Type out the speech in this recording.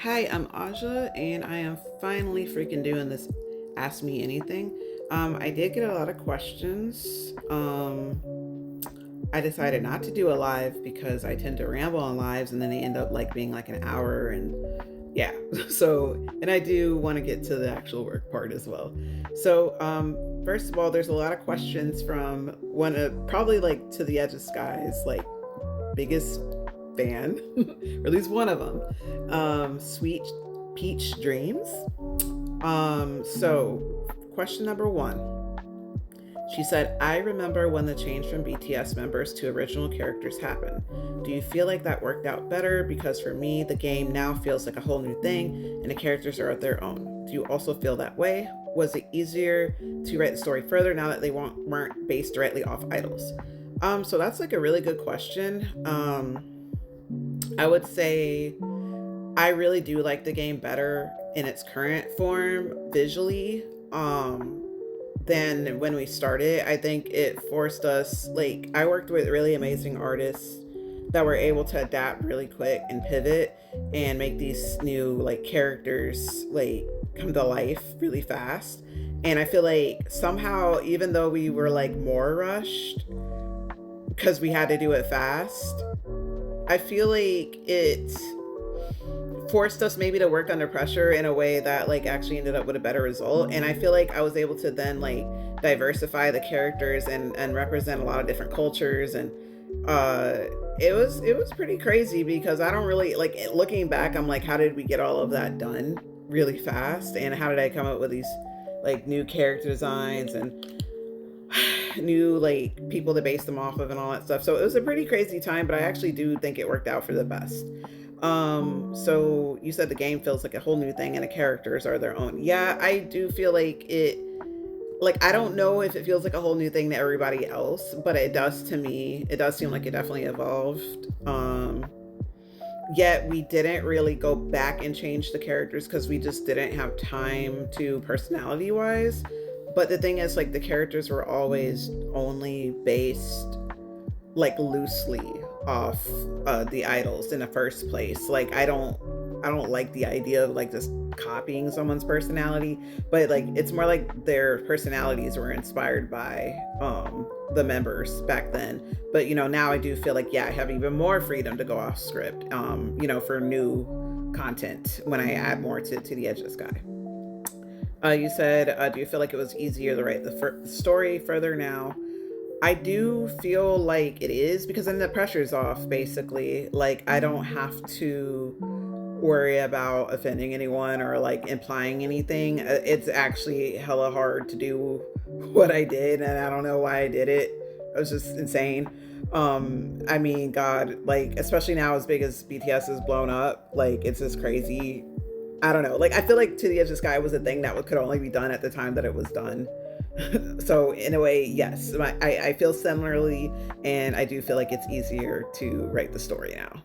Hi, I'm Aja, and I am finally freaking doing this Ask Me Anything. I did get a lot of questions. I decided not to do a live because I tend to ramble on lives and then they end up like being like an hour and yeah. So, and I do want to get to the actual work part as well. So, first of all, there's a lot of questions from one of probably like to the edge of skies, like biggest fan, or at least one of them, Sweet Peach Dreams. So question number one. She said, I remember when the change from BTS members to original characters happened. Do you feel like that worked out better? Because for me, the game now feels like a whole new thing and the characters are their own. Do you also feel that way? Was it easier to write the story further now that they weren't based directly off idols? So that's like a really good question. I would say I really do like the game better in its current form visually than when we started. I think it forced us, like, I worked with really amazing artists that were able to adapt really quick and pivot and make these new, like, characters, like, come to life really fast. And I feel like somehow, even though we were, like, more rushed because we had to do it fast, I feel like it forced us maybe to work under pressure in a way that like actually ended up with a better result. And I feel like I was able to then like diversify the characters and represent a lot of different cultures. And uh it was pretty crazy because I don't really like looking back, I'm like, how did we get all of that done really fast? And how did I come up with these like new character designs and new like people to base them off of and all that stuff? So it was a pretty crazy time, but I actually do think it worked out for the best. So you said the game feels like a whole new thing and the characters are their own. Yeah, I do feel like it, like I don't know if it feels like a whole new thing to everybody else, but it does to me. It does seem like it definitely evolved. Yet we didn't really go back and change the characters because we just didn't have time to personality wise. But the thing is, like, the characters were always only based like loosely off the idols in the first place. Like I don't like the idea of like just copying someone's personality, but like it's more like their personalities were inspired by the members back then. But now I do feel like, yeah, I have even more freedom to go off script, for new content when I add more to the edge of the sky. You said, do you feel like it was easier to write the story further now? I do feel like it is because then the pressure's off, basically. Like, I don't have to worry about offending anyone or like implying anything. It's actually hella hard to do what I did, and I don't know why I did it. It was just insane. I mean, God, like, especially now as big as BTS is blown up, like, it's just crazy. I don't know. Like, I feel like To the Edge of the Sky was a thing that could only be done at the time that it was done. So in a way, yes, I feel similarly, and I do feel like it's easier to write the story now.